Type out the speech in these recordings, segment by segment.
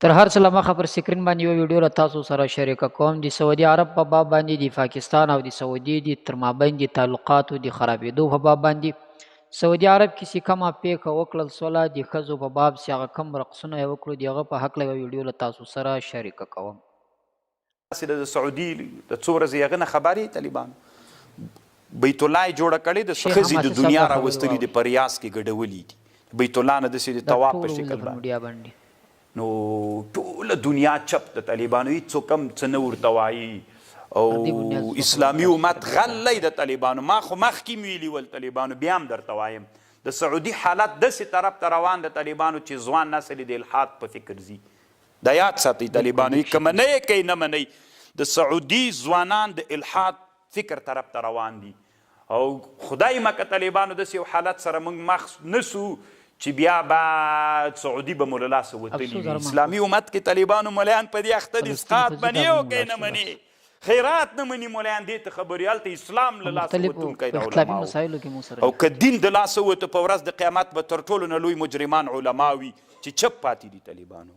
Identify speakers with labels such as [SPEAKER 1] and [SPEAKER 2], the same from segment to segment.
[SPEAKER 1] تر هر څه مخه پر سکرین باندې یو ویډیو له تاسو سره شریکه کوم. د سعودي عرب په باب باندې د پاکستان او د سعودي د تر مابین د تعلقاتو د خرابېدو په باب باندې سعودي عرب کې چې کومه پیښه وکړل سوله د ښځو په باب چې هغه کوم رقصونه یې وکړو د هغه په هکله یو ویډیو له تاسو سره شریکه کوم.
[SPEAKER 2] د سعودي د څو ورځې هغه نه خبرې طالبان بیت الله یې جوړه کړې د ښځې د دنیا راوستلي د په ریاض کې ګډولي دي بیت الله نه داسې د طواف په شکل باندې نو ټوله دنیا چپ د طالبانو هېڅوک هم څه نه ورته وایي او اسلامي امت غلی د طالبانو. ما خو مخکې ویلي ول طالبانو بیا هم درته وایم د سعودي حالت داسې طرف ته روان د طالبانو چې ځوان نسل د الحاد په فکر ځي. دا یاد ساتئ طالبانو که منئ کوي نه منئ د سعودي ځوانان د الحاد فکر طرف ته روان دي او خدای مکه طالبانو داسې یو حالت سره موږ مخ نسو چې بیا به سعودي به مو له لاسه وتلي وي. اسلامي امت کې طالبانو ملیان په دې اخته دي اسقاط مني او که نه مني خیرات نه مني ملیان دې ته خبرې هلته اسلام له لاسه وتونکی د علماو او که دین د لاسه وته په ورځ د قیامت به تر ټولو نه لوی مجرمان علما وي چې چپ پاتې دي طالبانو.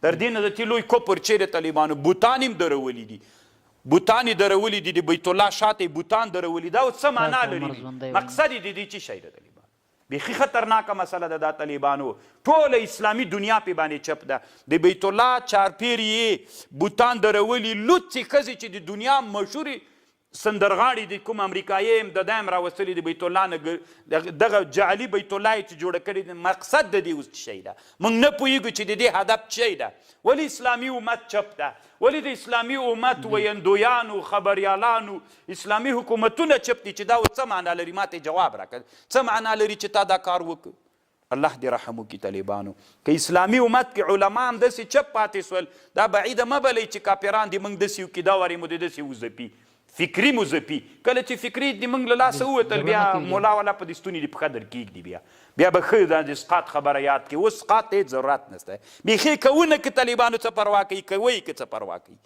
[SPEAKER 2] تر دې نه د تې لوی کفر چیرې طالبانو بوتان هم درولي دي بوتان یې درولي دي د بیت الله شاته بوتان درولي دا اوس څه معنا لري مقصد یې د دې څه شی ده طالبانو بیخي خطرناکه مسله ده دا طالبانو ټوله اسلامي دنیا پې باندې چپ ده د بیت الله چارپیر یې بوتان درولي لوڅې ښځې چې د دنیا مشهورې سندرغاړي د کوم امریکایي هم د دا هم راوستلي د بیت الله نه دغه جعلي بیت الله یې چې جوړه کړې ده مقصد د دې اوس څه شی ده موږ نه پوهېږو چې د دې هدف څه شی ده ولې اسلامي امت چپ ده ولې د اسلامي امت ویندویانو خبریالانو اسلامي حکومتونه چپ دي چې دا اوس څه معنا لري ما ته جواب راکړه څه معنا لري چې تا دا کار وکړه الله دې رحم وکړي طالبانو که اسلامي امت کې علما هم داسې چپ پاتې سول دا بعیده مه بلئ چې کاپیران دې موږ داسې وکړي دا وارې مو دې داسې وځپي فکري مزپي کله چې فکري د موږ له لاسه ووتل بیا مولا والا په دې ستوني دې په قدر کېږدي بیا به ښه دا د اسقاط خبره یاد کړي اوس اسقاط ته هېڅ ضرورت نشته بیخي که ونه که طالبانو څه پروا کوي کوئ که څه پروا کوي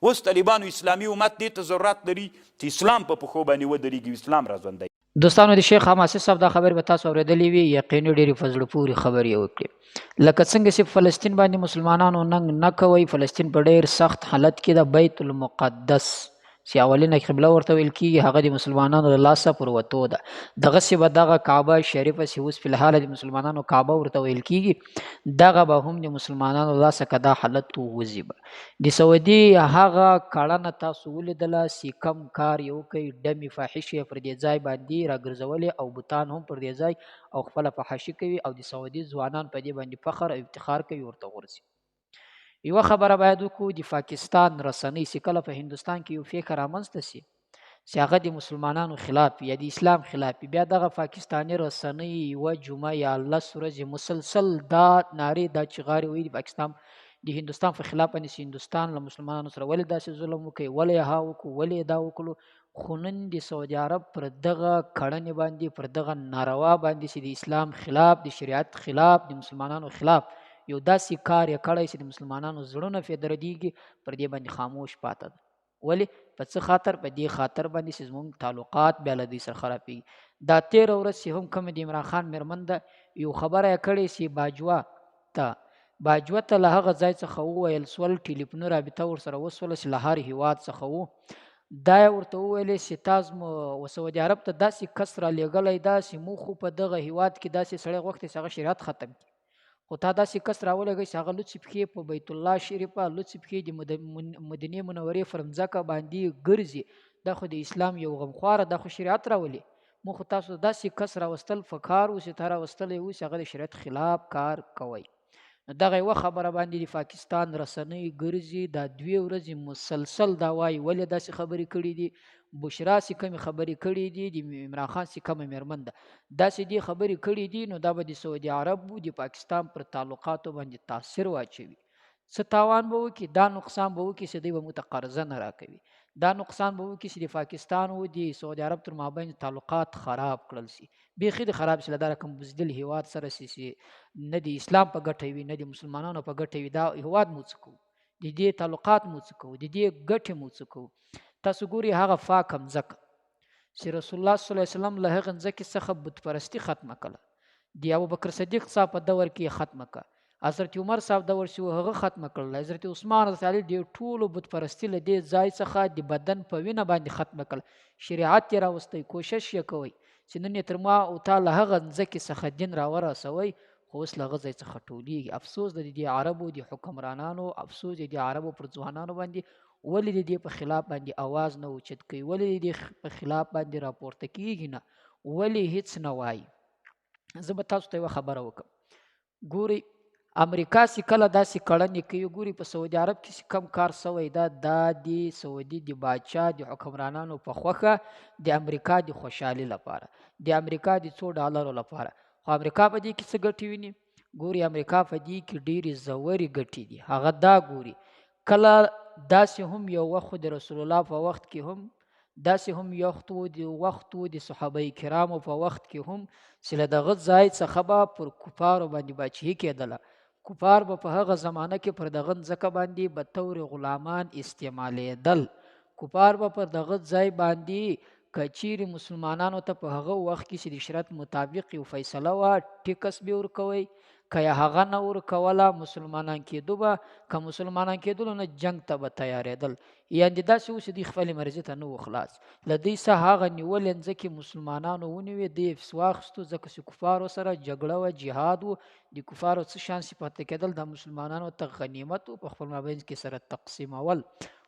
[SPEAKER 2] اوس طالبانو اسلامي امت دې ته ضرورت لري چې اسلام په پښو باندې ودرېږي اسلام را ژوندی.
[SPEAKER 1] دوستانو د شیخ حماسي صاحب دا خبرې به تاسو اورېدلې وي یقیني ډېرې په زړه پورې خبرې یې وکړې لکه څنګه چې فلسطین باندې مسلمانانو ننګ نه کوئ فلسطین په ډېر سخت حالت کې د بیت المقدس چې اولینه قبله ورته ویل کېږي هغه د مسلمانانو له لاسه پر وتو ده دغسې به دغه کعبه شریفه چې اوس فلحاله د مسلمانانو کعبه ورته ویل کېږي دغه به هم د مسلمانانو له لاسه که دا حالت ووځي به د سعودي هغه کړنه تاسو ولیدله چې کم کار یې وکړئ ډمې فاحشې پر دې ځای باندې راګرځولې او بوتان هم پر دې ځای او خپله فحاشي کوي او د سعودي ځوانان په دې باندې فخر او افتخار کوي ورته غورځي. یوه خبره باید وکړو د پاکستان رسنۍ چې کله په هندوستان کې یو فکر رامنځته سي چې هغه د مسلمانانو خلاف یا د اسلام خلاف بیا دغه پاکستاني رسنۍ یوه جمعه یا 10 ورځې مسلسل دا نارې دا چغارې وایي د پاکستان د هندوستان په خلاف باندې چې هندوستان له مسلمانانو سره ولې داسې ظلم وکړي ولې یې ها وکړو ولې یې دا وکړو خو نن د سعودي عرب پر دغه کړنې باندې پر دغه ناروا باندې چې د اسلام خلاف د شریعت خلاف د مسلمانانو خلاف یو داسې کار یې کړی چې د مسلمانانو زړونه پرې دردېږي پر دې باندې خاموش پاته ده. ولې په څه خاطر په دې خاطر باندې چې زموږ تعلقات بیا له دوی سره خرابېږي. دا 13 ورځ چې هم کومه د عمران خان مېرمن ده یو خبره یې کړې چې باجوه ته له هغه ځای څخه وویل سول ټلیفوني رابطه ورسره وسوله چې له هر هېواد څخه وو دا یې ورته وویلې چې تاسو سعودي عرب ته داسې کس رالیږلی دا چې موږ خو په دغه هېواد کې داسې سړی غوښتې چې هغه شریعت ختم کړي خو تا داسې کس راولږئ چې هغه لوڅې پښې په بیت الله شریفه لوڅې پښې د مدینې منورې پر مځکه باندې ګرځي دا خو د اسلام یو غمخواره دا خو شریعت راولي موږ خو تاسو داسې کس راوستل فکار و چې تا راوستلی و چې هغه د شریعت خلاف کار کوئ. نو دغه یوه خبره باندې د پاکستان رسنۍ ګرځي دا 2 ورځې مسلسل دا وایي ولې داسې خبرې کړي دي بشرا چې کومې خبرې کړي دي د عمران خان چې کومه مېرمن ده داسې دې خبرې کړي دي نو دا به د سعودي عربو د پاکستان پر تعلقاتو باندې تاثیر واچوي څه تاوان به وکړي دا نقصان به وکړي چې دوی به موږ ته قرضه نه راکوي دا نقصان به وکړي چې د پاکستان او د سعودي عرب تر مابین تعلقات خراب کړل شي بیخي د خراب شي له دا رقم بزدل هیواد سره چې نه د اسلام په ګټه وي نه د مسلمانانو په ګټه وي دا هیواد مو څه کوو د دې تعلقات مو څه کوو د دې ګټې مو څه کوو. تاسو ګوري هغه پاکه مځکه چې رسول الله صلی الله علیه وسلم له هغه ځمکې څخه بت پرستي ختمه کړه د ابوبکر صدیق صاحب په دور کې ختمه کړه حضرت عمر صاحب دور چې هغه ختمه کړل. حضرت عثمان حضرت علي ډېر ټولو بت پرستي له دې ځای څخه د بدن په وینه باندې ختمه کړل. شریعت یې راوستی، کوشش یې کوئ چې نن یې تر ما او تا له هغه ځمکې څخه دین راورسوئ، خو اوس له هغه ځای څخه ټولېږي. افسوس د دې عربو د حکمرانانو، افسوس د دې عربو پر ځوانانو باندې، ولې د دې په خلاف باندې आवाज نه اوچت کوي، ولې د دې په خلاف باندې راپورته کېږي نه، ولې هیڅ نه وایي. زه به تاسو ته یوه خبره وکړم. ګورئ امریکا چې کله داسې کړنې کوي، ګورئ په سعودي عرب کې چې کم کار سوی دا د سعودي د باچا د حکمرانانو په خوښه د امریکا د خوشحالي لپاره، د امریکا د $2 لپاره. خو امریکا په دې کې څه ګټې ویني؟ ګوري امریکا په دې کې ډېرې ژورې ګټې دي. هغه دا ګوري کله داسې هم یو وخت د رسول الله په وخت کې هم، داسې هم یو وخت و د صحابه کرامو په وخت کې هم چې له دغه ځای څخه به پر کفارو باندې بادشاهي کېدله. کفار به په هغه زمانه کې پر دغه ځمکه باندې به طور غلامان استعمالېدل. کفار به پر دغه ځای باندې که چیرې مسلمانانو ته په هغه وخت کې چې د شریعت مطابق یو فیصله وه، ټیکس به ورکوئ، که یې هغه نه ورکوله مسلمانان کېدو به، که مسلمانان کېدلو نه جنګ ته به تیارېدل. یعنې داسې اوس دوی خپلې مرضي ته نه و خلاص. له دوی څه هغه نیولې ځمکې مسلمانانو ونیوې، دوی یې واخیستو، ځکه چې کفارو سره جګړه وه، جهاد و، د کفارو څه شان صفته کېدل د مسلمانانو ته غنیمت و، په خپل مابین کې سره تقسیمول.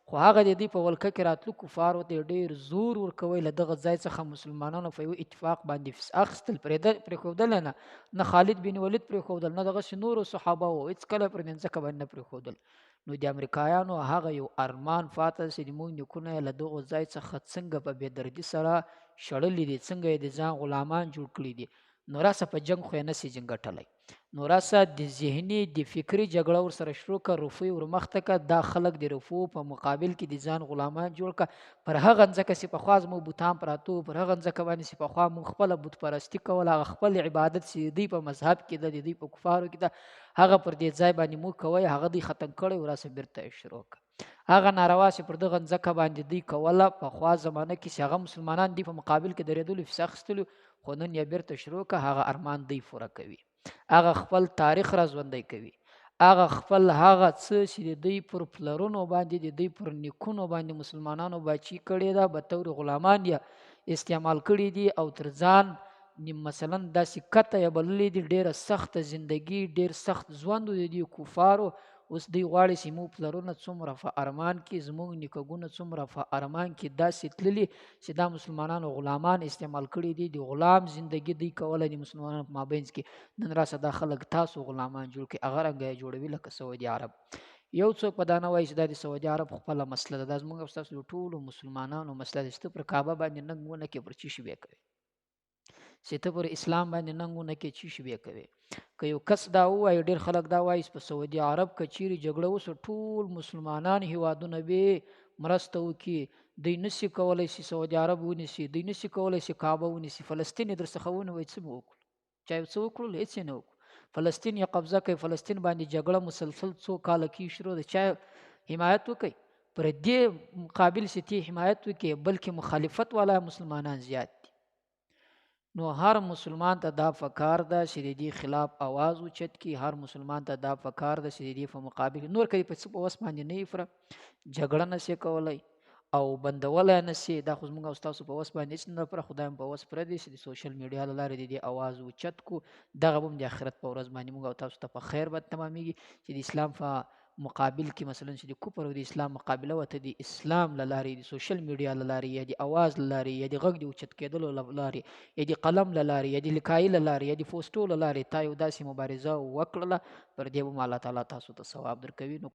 [SPEAKER 1] خو هغه د دې په ولکه کې راتلو کفارو ته ډېر زور ورکوي، له دغه ځای څخه مسلمانانو په یو اتفاق باندې اخیستل، پرېښودل نه خالد بن ولید پرېښودل، نه دغسې نورو صحابه وو هېڅکله پر دې ځمکه باندې نه پرېښودل. نو د امریکایانو هغه یو ارمان فاته چې زموږ نیکونه یې له دغو ځای څخه څنګه په بېدردي سره شړلي دي، څنګه یې د ځان غلامان جوړ کړي دي. نو راسه په جنګ خو یې نسي جنګټلی، نو راسه د ذهني د فکري جګړه ورسره شروع کړه، رفوی ورمخته کړه، دا خلک د رفو په مقابل کې د ځان غلامان جوړ کړه. پر هغه ځمکه چې پخوا زموږ بوتان پراته وو، پر هغه ځمکه باندې چې پخوا موږ خپله بت پرستي کوله، هغه خپل عبادت چې دوی په مذهب کې ده، د دوی په کفارو کې ده، هغه پر دې ځای باندې موږ کوی، هغه دوی ختم کړی و، راسه بیرته یې شروع کړه. هغه ناروا چې پر دغه ځمکه باندې دوی کوله پخوا زمانه کې چې هغه مسلمانان دوی په مقابل کې درېدلو، فیصه اخیستلو، خو نن یې بیرته شروع کړه. هغه ارمان دوی پوره کوي، هغه خپل تاریخ را ژوندی کوي، هغه خپل هغه څه چې د دوی پر پلرونو باندې، د دوی پر نیکونو باندې مسلمانانو باچي کړې ده، به طور غلامان یې استعمال کړي دي او تر ځان مثلا داسې کته یې بللې دي، ډېره سخته زندګي، ډېر سخت ژوند د دې کفارو. اوس دوی غواړي چې موږ پلرونه څومره په ارمان کې، زموږ نیکهګونه څومره په ارمان کې داسې تللي چې دا مسلمانانو غلامان استعمال کړي دي، د غلام زندگی دوی کوله د مسلمانانو په مابینځ کې. نن راسه دا خلک تاسو غلامان جوړ کړي، هغه رنګه یې جوړوي لکه سعودي عرب. یو څوک په دا نه وایي چې دا د سعودي عرب خپله مسله ده، دا زموږ او ستاسو د ټولو مسلمانانو مسله ده. چې ته پر کعبه باندې ننګ ونه کړې، پر چی شي بیا کوې؟ چې ته پر اسلام باندې ننګ ونه کړې، چی شي بیا کوې؟ که یو کس دا ووایي، ډېر خلک دا وایي چې په سعودي عرب که چیرې جګړه وسو، ټول مسلمانان هیوادونه به مرسته وکړي، دوی نشي کولی چې سعودي عرب ونیسي، دوی نشي کولی چې کعبه ونیسي، فلسطین یې درڅخه ونیوی، څه به وکړو؟ چا یو څه وکړل؟ هېڅ یې نه وکړو. فلسطین یې قبضه کوي، فلسطین باندې جګړه مسلسل څو کاله کې شروع ده. چا حمایت وکړي؟ پر دې مقابل چې تی حمایت وکړي، بلکې مخالفت والا مسلمانان زیات دي. نو هر مسلمان ته دا پکار ده چې د دې خلاف आवाज اوچت کړي، هر مسلمان ته دا پکار ده چې د دې په مقابل نور کړي په څه په وس باندې نه یې جګړه نشي کولی او بندولی نشي. دا خو زموږ او ستاسو په وس باندې هېڅ نه پوره، خدای هم په وس پوره دی چې د سوشل میډیا له لارې د دې आवाज اوچت کړو. دغه به هم د آخرت په ورځ باندې موږ او تاسو ته په خیر به تمامېږي چې د اسلام په مقابل کې مثلا چې د کفر او د اسلام مقابله وته د اسلام له لارې، د سوشل میډیا له لارې، یا د आवाज له لارې، یا د غږ د اوچت کېدلو له لارې، یا د قلم له لارې، یا د لیکایي له لارې، یا د پوسټو له لارې تا یو داسې مبارزه وکړله، پر دې به الله تعالی تاسو ته ثواب درکوي. نو